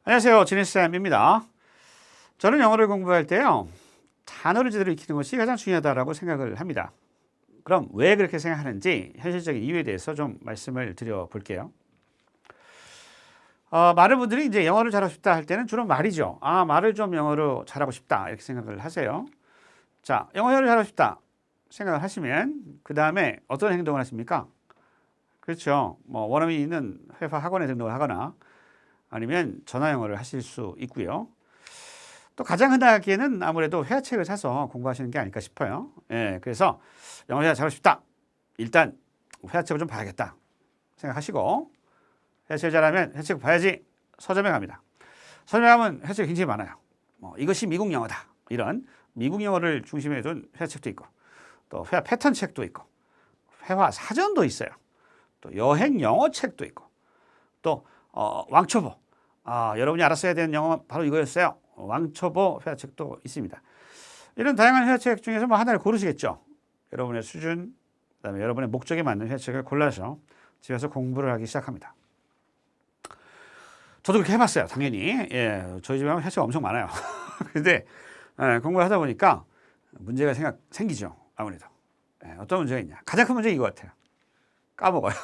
안녕하세요. 지니쌤입니다. 저는 영어를 공부할 때요, 단어를 제대로 익히는 것이 가장 중요하다고 생각을 합니다. 그럼 왜 그렇게 생각하는지 현실적인 이유에 대해서 좀 말씀을 드려 볼게요. 많은 분들이 이제 영어를 잘하고 싶다 할 때는 주로 말이죠. 말을 좀 영어로 잘하고 싶다 이렇게 생각을 하세요. 자, 영어를 잘하고 싶다 생각을 하시면 그 다음에 어떤 행동을 하십니까? 그렇죠. 뭐 원어민이 있는 회화 학원에 등록을 하거나 아니면 전화 영어를 하실 수 있고요. 또 가장 흔하게는 아무래도 회화책을 사서 공부하시는 게 아닐까 싶어요. 예, 그래서 영어 회화 잘하고 싶다. 일단 회화책을 좀 봐야겠다 생각하시고, 회화책 잘하면 회화책 봐야지 서점에 갑니다. 서점에 가면 회화책이 굉장히 많아요. 이것이 미국 영어다, 이런 미국 영어를 중심에 둔 회화책도 있고, 또 회화 패턴 책도 있고, 회화 사전도 있어요. 또 여행 영어 책도 있고, 또 왕초보, 여러분이 알았어야 되는 영어 바로 이거였어요. 왕초보 회화책도 있습니다. 이런 다양한 회화책 중에서 뭐 하나를 고르시겠죠. 여러분의 수준, 그다음에 여러분의 목적에 맞는 회화책을 골라서 집에서 공부를 하기 시작합니다. 저도 그렇게 해봤어요. 당연히. 예, 저희 집에 회화책 엄청 많아요. 근데 공부를 하다 보니까 문제가 생기죠. 아무래도. 어떤 문제가 있냐. 가장 큰 문제가 이거 같아요. 까먹어요.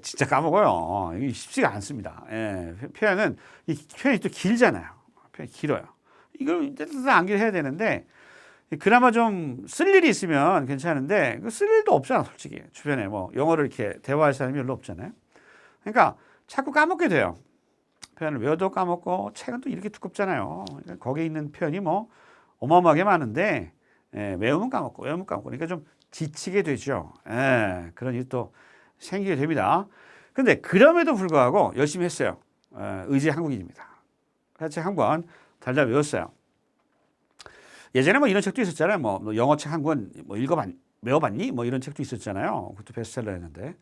진짜 까먹어요. 이게 쉽지가 않습니다. 예, 표현이 또 길잖아요. 표현이 길어요. 이걸 암기를 해야 되는데, 그나마 좀 쓸 일이 있으면 괜찮은데, 쓸 일도 없잖아, 솔직히. 주변에 뭐, 영어를 이렇게 대화할 사람이 별로 없잖아요. 그러니까 자꾸 까먹게 돼요. 표현을 외워도 까먹고, 책은 또 이렇게 두껍잖아요. 그러니까 거기에 있는 표현이 뭐, 어마어마하게 많은데, 외우면 까먹고, 그러니까 좀 지치게 되죠. 그런 일이 또 생기게 됩니다. 근데 그럼에도 불구하고 열심히 했어요. 의지 한국인입니다. 회화책 한 권 달달 외웠어요. 예전에 뭐 이런 책도 있었잖아요. 뭐 영어책 한 권 뭐 외워봤니? 뭐 이런 책도 있었잖아요. 그것도 베스트셀러였는데.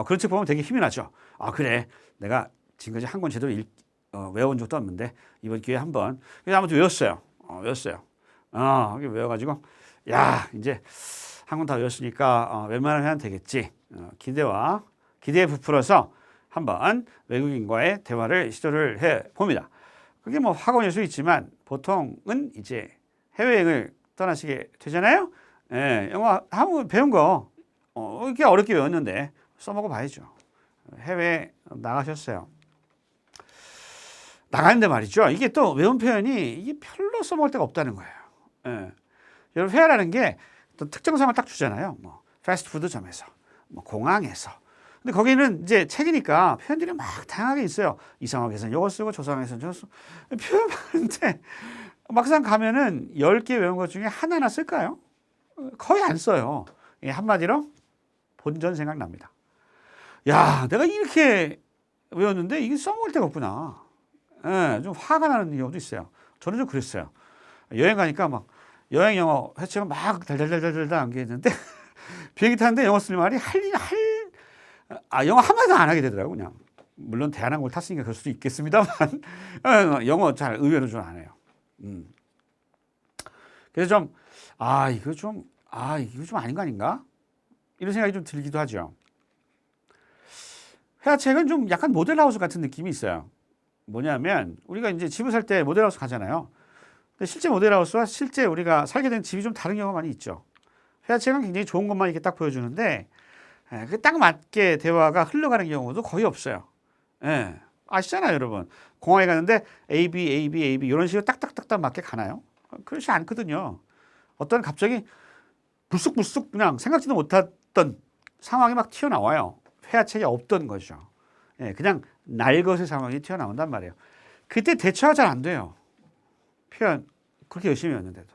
그런 책 보면 되게 힘이 나죠. 그래, 내가 지금까지 한 권 제대로 외워본 적도 없는데 이번 기회에 한번. 그래서 아무튼 외웠어요. 외워가지고 이제 한 권 다 외웠으니까 웬만하면 하면 되겠지. 기대에 부풀어서 한번 외국인과의 대화를 시도를 해 봅니다. 그게 뭐 학원일 수 있지만 보통은 이제 해외여행을 떠나시게 되잖아요. 영어 한국 배운 거 이렇게 어렵게 외웠는데 써먹어 봐야죠. 해외에 나가셨어요. 나가는데 말이죠. 이게 또 외운 표현이 이게 별로 써먹을 데가 없다는 거예요. 여러분, 회화라는 게 또 특정성을 딱 주잖아요. 뭐 패스트푸드점에서, 뭐 공항에서. 근데 거기는 이제 책이니까 표현들이 막 다양하게 있어요. 이 상황에서는 이거 쓰고 저 상황에서는 저거 쓰고 표현 많은데 막상 가면은 10개 외운 것 중에 하나나 쓸까요? 거의 안 써요. 한마디로 본전 생각납니다. 내가 이렇게 외웠는데 이게 써먹을 데가 없구나. 좀 화가 나는 경우도 있어요. 저는 좀 그랬어요. 여행 가니까 막 여행 영어 회책을 막 달달달달달 암기했는데 비행기 타는데 영어 쓸 말이 영어 한마디도 안 하게 되더라고요. 그냥. 물론 대한항공을 탔으니까 그럴 수도 있겠습니다만 영어 잘 의외로 좀 안 해요. 그래서 이거 좀 아닌 거 아닌가? 이런 생각이 좀 들기도 하죠. 회화책은 좀 약간 모델하우스 같은 느낌이 있어요. 뭐냐면 우리가 이제 집을 살 때 모델하우스 가잖아요. 근데 실제 모델하우스와 실제 우리가 살게 된 집이 좀 다른 경우가 많이 있죠. 회화책은 굉장히 좋은 것만 이렇게 딱 보여주는데 딱 맞게 대화가 흘러가는 경우도 거의 없어요. 아시잖아요, 여러분. 공항에 가는데 A, B 이런 식으로 딱딱딱딱 맞게 가나요? 그렇지 않거든요. 어떤 갑자기 불쑥불쑥 그냥 생각지도 못했던 상황이 막 튀어나와요. 회화책이 없던 거죠. 그냥 날것의 상황이 튀어나온단 말이에요. 그때 대처가 잘 안 돼요. 표현 그렇게 열심히 했는데도.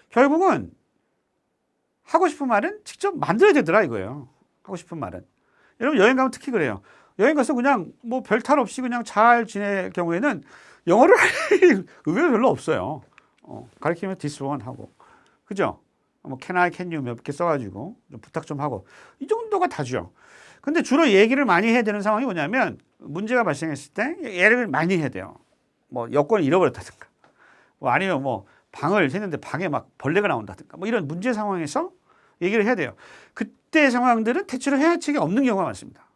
결국은 하고 싶은 말은 직접 만들어야 되더라 이거예요. 하고 싶은 말은. 여러분, 여행 가면 특히 그래요. 여행 가서 그냥 뭐 별탈 없이 그냥 잘 지낼 경우에는 영어를 할 의외로 별로 없어요. 가르치면 this one 하고. 그죠? 뭐 can I, can you 몇 개 써가지고 좀 부탁 좀 하고. 이 정도가 다죠. 근데 주로 얘기를 많이 해야 되는 상황이 뭐냐면 문제가 발생했을 때 얘기를 많이 해야 돼요. 뭐 여권을 잃어버렸다든가. 뭐 아니면 뭐 방을 했는데 방에 막 벌레가 나온다든가. 뭐 이런 문제 상황에서 얘기를 해야 돼요. 그때 상황들은 대체로 회화책이 없는 경우가 많습니다.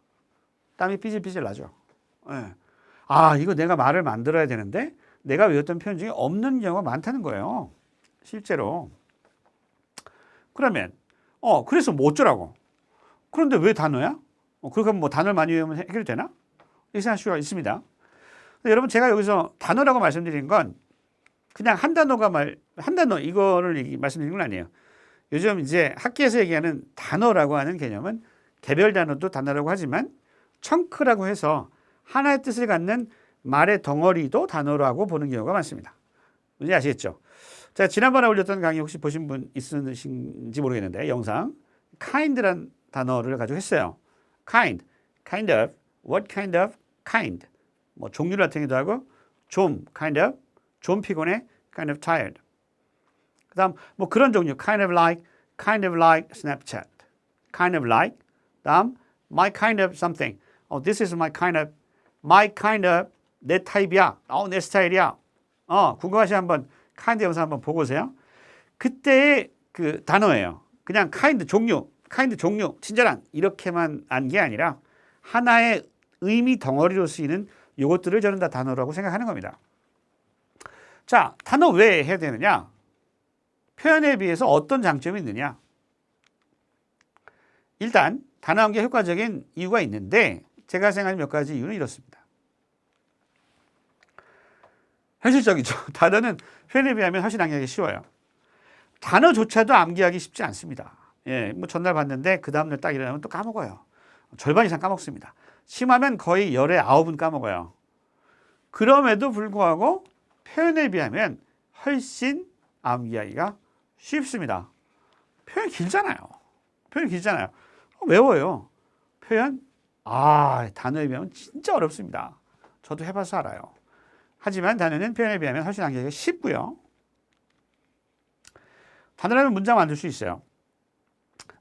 땀이 삐질삐질 나죠. 예. 아, 이거 내가 말을 만들어야 되는데 내가 외웠던 표현 중에 없는 경우가 많다는 거예요. 실제로. 그러면 그래서 뭐 어쩌라고? 그런데 왜 단어야? 그러면 뭐 단어를 많이 외우면 해결되나? 이렇게 생각할 수가 있습니다. 여러분 제가 여기서 단어라고 말씀드린 건 그냥 한 단어 이거를 말씀드린 건 아니에요. 요즘 이제 학계에서 얘기하는 단어라고 하는 개념은 개별 단어도 단어라고 하지만 청크라고 해서 하나의 뜻을 갖는 말의 덩어리도 단어라고 보는 경우가 많습니다. 뭔지 아시겠죠? 제가 지난번에 올렸던 강의 혹시 보신 분 있으신지 모르겠는데 영상 kind란 단어를 가지고 했어요. kind of, what kind of, kind 뭐 종류를 나타내기도 하고 좀 kind of, 좀 피곤해, kind of tired. 그다음 뭐 그런 종류 kind of like Snapchat, kind of like. 다음 my kind of something. This is my kind of 내 타입이야. 내 스타일이야. 궁금하시 한번 kind 영상 한번 보고 오세요. 그때의 그 단어예요. 그냥 kind 종류, 친절한 이렇게만 안 게 아니라 하나의 의미 덩어리로 쓰이는 이것들을 저는 다 단어라고 생각하는 겁니다. 자, 단어 왜 해야 되느냐? 표현에 비해서 어떤 장점이 있느냐? 일단 단어 한 개 효과적인 이유가 있는데 제가 생각하는 몇 가지 이유는 이렇습니다. 현실적이죠. 단어는 표현에 비하면 훨씬 암기하기 쉬워요. 단어조차도 암기하기 쉽지 않습니다. 예, 뭐 전날 봤는데 그 다음날 딱 일어나면 또 까먹어요. 절반 이상 까먹습니다. 심하면 거의 열에 9은 까먹어요. 그럼에도 불구하고 표현에 비하면 훨씬 암기하기가 쉽습니다. 표현 길잖아요. 외워요. 표현, 단어에 비하면 진짜 어렵습니다. 저도 해봐서 알아요. 하지만 단어는 표현에 비하면 훨씬 암기하기가 쉽고요. 단어라면 문장 만들 수 있어요.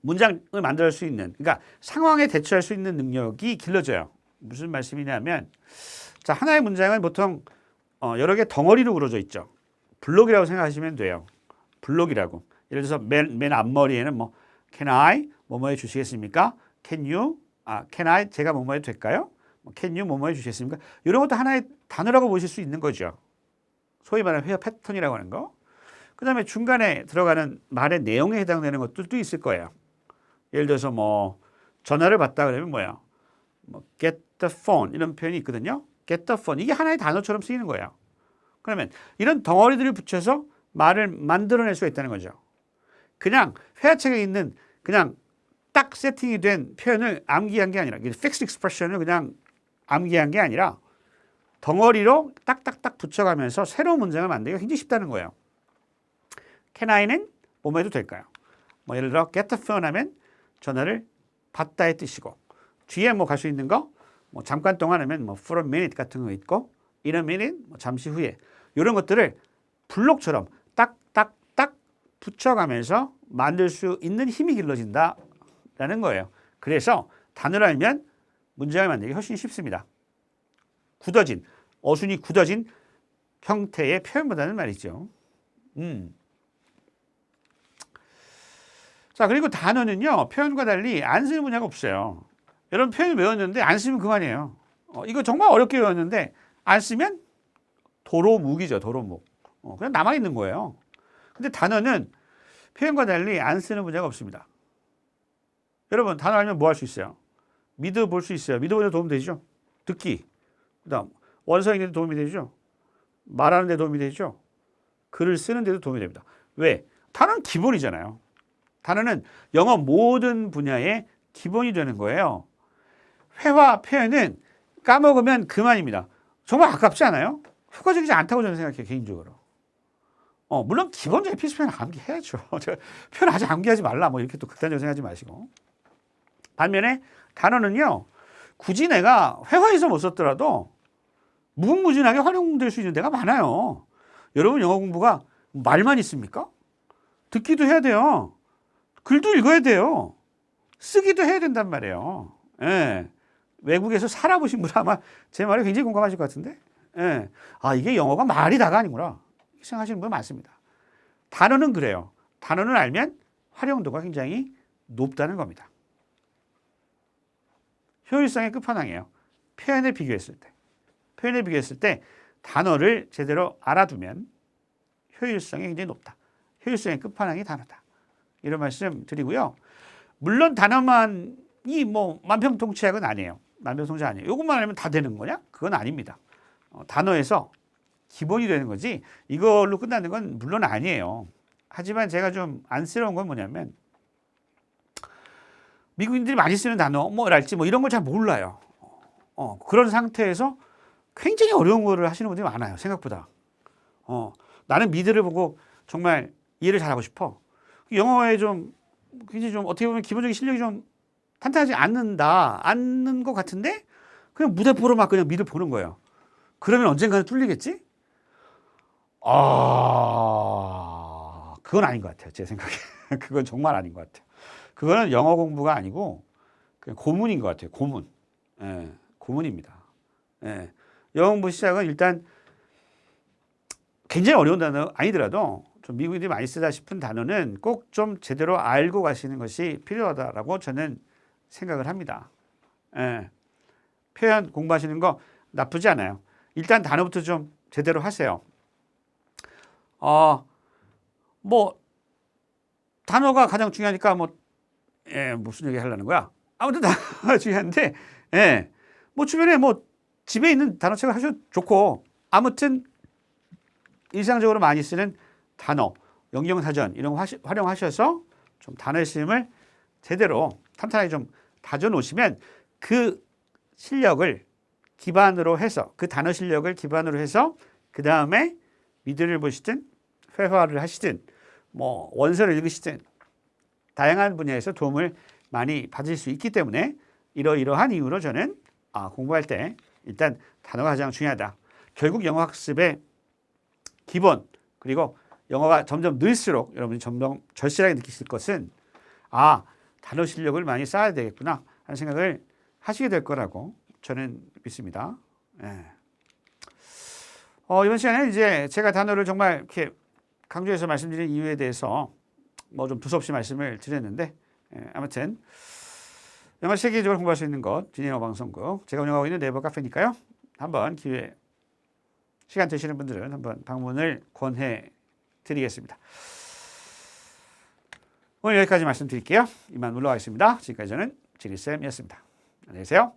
문장을 만들 수 있는, 그러니까 상황에 대처할 수 있는 능력이 길러져요. 무슨 말씀이냐면, 자, 하나의 문장은 보통 여러 개 덩어리로 구워져 있죠. 블록이라고 생각하시면 돼요. 블록이라고. 예를 들어서 맨 앞머리에는 뭐 can I 뭐뭐 해주시겠습니까? can I 제가 뭐뭐 해도 될까요? can you 뭐뭐 해주시겠습니까? 이런 것도 하나의 단어라고 보실 수 있는 거죠. 소위 말하는 회화 패턴이라고 하는 거. 그 다음에 중간에 들어가는 말의 내용에 해당되는 것들도 있을 거예요. 예를 들어서 뭐 전화를 받다 그러면 뭐야? 뭐 get the phone 이런 표현이 있거든요. get the phone 이게 하나의 단어처럼 쓰이는 거예요. 그러면 이런 덩어리들을 붙여서 말을 만들어낼 수가 있다는 거죠. 그냥 회화책에 있는 그냥 딱 세팅이 된 표현을 암기한 게 아니라 fixed expression을 그냥 암기한 게 아니라 덩어리로 딱딱딱 붙여가면서 새로운 문장을 만들기가 굉장히 쉽다는 거예요. can I는 뭐뭐 해도 될까요? 뭐 예를 들어 get the phone 하면 전화를 받다의 뜻이고 뒤에 뭐 갈 수 있는 거 뭐 잠깐 동안 하면 뭐 for a minute 같은 거 있고 in a minute 뭐 잠시 후에 이런 것들을 블록처럼 딱딱딱 붙여가면서 만들 수 있는 힘이 길러진다라는 거예요. 그래서 단어를 알면 문장을 만들기 훨씬 쉽습니다. 어순이 굳어진 형태의 표현보다는 말이죠. 자, 그리고 단어는요, 표현과 달리 안 쓰는 분야가 없어요. 여러분 표현을 외웠는데 안 쓰면 그만이에요. 이거 정말 어렵게 외웠는데 안 쓰면 도로묵이죠, 도로묵. 그냥 남아있는 거예요. 근데 단어는 표현과 달리 안 쓰는 분야가 없습니다. 여러분 단어 알면 뭐 할 수 있어요? 미드 볼 수 있어요. 미드 보는 데 도움 되죠? 듣기. 그 다음 원서 읽는 데 도움이 되죠? 말하는 데 도움이 되죠? 글을 쓰는 데도 도움이 됩니다. 왜? 단어는 기본이잖아요. 단어는 영어 모든 분야의 기본이 되는 거예요. 회화, 표현은 까먹으면 그만입니다. 정말 아깝지 않아요? 효과적이지 않다고 저는 생각해요, 개인적으로. 물론 기본적인 필수 표현 암기해야죠. 표현 아직 암기하지 말라, 뭐 이렇게 또 극단적으로 생각하지 마시고. 반면에 단어는요, 굳이 내가 회화에서 못 썼더라도 무궁무진하게 활용될 수 있는 데가 많아요. 여러분 영어 공부가 말만 있습니까? 듣기도 해야 돼요. 글도 읽어야 돼요. 쓰기도 해야 된단 말이에요. 예. 외국에서 살아보신 분 아마 제 말에 굉장히 공감하실 것 같은데. 예. 이게 영어가 말이 다가 아니구나. 생각하시는 분 많습니다. 단어는 그래요. 단어는 알면 활용도가 굉장히 높다는 겁니다. 효율성의 끝판왕이에요. 표현을 비교했을 때. 표현을 비교했을 때 단어를 제대로 알아두면 효율성이 굉장히 높다. 효율성의 끝판왕이 단어다. 이런 말씀 드리고요. 물론 단어만이 뭐 만병통치약은 아니에요. 만병통치 아니에요. 이것만 알면 다 되는 거냐? 그건 아닙니다. 단어에서 기본이 되는 거지 이걸로 끝나는 건 물론 아니에요. 하지만 제가 좀 안쓰러운 건 뭐냐면 미국인들이 많이 쓰는 단어 뭐랄지 뭐 이런 걸 잘 몰라요. 그런 상태에서 굉장히 어려운 거를 하시는 분들이 많아요. 생각보다. 나는 미드를 보고 정말 이해를 잘하고 싶어. 영어에 좀 굉장히 좀 어떻게 보면 기본적인 실력이 좀 탄탄하지 않는 것 같은데 그냥 무대포로 막 그냥 미드 보는 거예요. 그러면 언젠가는 뚫리겠지? 그건 아닌 것 같아요. 제 생각에. 그건 정말 아닌 것 같아요. 그거는 영어 공부가 아니고 그냥 고문인 것 같아요. 고문. 예, 고문입니다. 예. 영어 공부 시작은 일단 굉장히 어려운 단어 아니더라도 좀 미국인들이 많이 쓰다 싶은 단어는 꼭 좀 제대로 알고 가시는 것이 필요하다라고 저는 생각을 합니다. 예. 표현 공부하시는 거 나쁘지 않아요. 일단 단어부터 좀 제대로 하세요. 뭐 단어가 가장 중요하니까 무슨 얘기 하려는 거야? 아무튼 단어가 중요한데, 예. 뭐 주변에 뭐 집에 있는 단어책을 하셔도 좋고, 아무튼 일상적으로 많이 쓰는 단어, 영영사전 이런 거 활용하셔서 좀 단어의 쓰임을 제대로 탄탄하게 좀 다져 놓으시면 그 실력을 기반으로 해서 그 단어 실력을 기반으로 해서 그 다음에 미드를 보시든 회화를 하시든 뭐 원서를 읽으시든 다양한 분야에서 도움을 많이 받을 수 있기 때문에 이러이러한 이유로 저는 공부할 때 일단 단어가 가장 중요하다. 결국 영어 학습의 기본 그리고 영어가 점점 늘수록 여러분이 점점 절실하게 느끼실 것은 단어 실력을 많이 쌓아야 되겠구나 하는 생각을 하시게 될 거라고 저는 믿습니다. 예. 이번 시간에 이제 제가 단어를 정말 이렇게 강조해서 말씀드린 이유에 대해서 뭐 좀 두서없이 말씀을 드렸는데 아무튼 영어 세계적으로 공부할 수 있는 것 진영어 방송국 제가 운영하고 있는 네이버 카페니까요. 한번 기회 시간 되시는 분들은 한번 방문을 권해 드리겠습니다. 오늘 여기까지 말씀드릴게요. 이만 물러가겠습니다. 지금까지 저는 지리쌤이었습니다. 안녕히 계세요.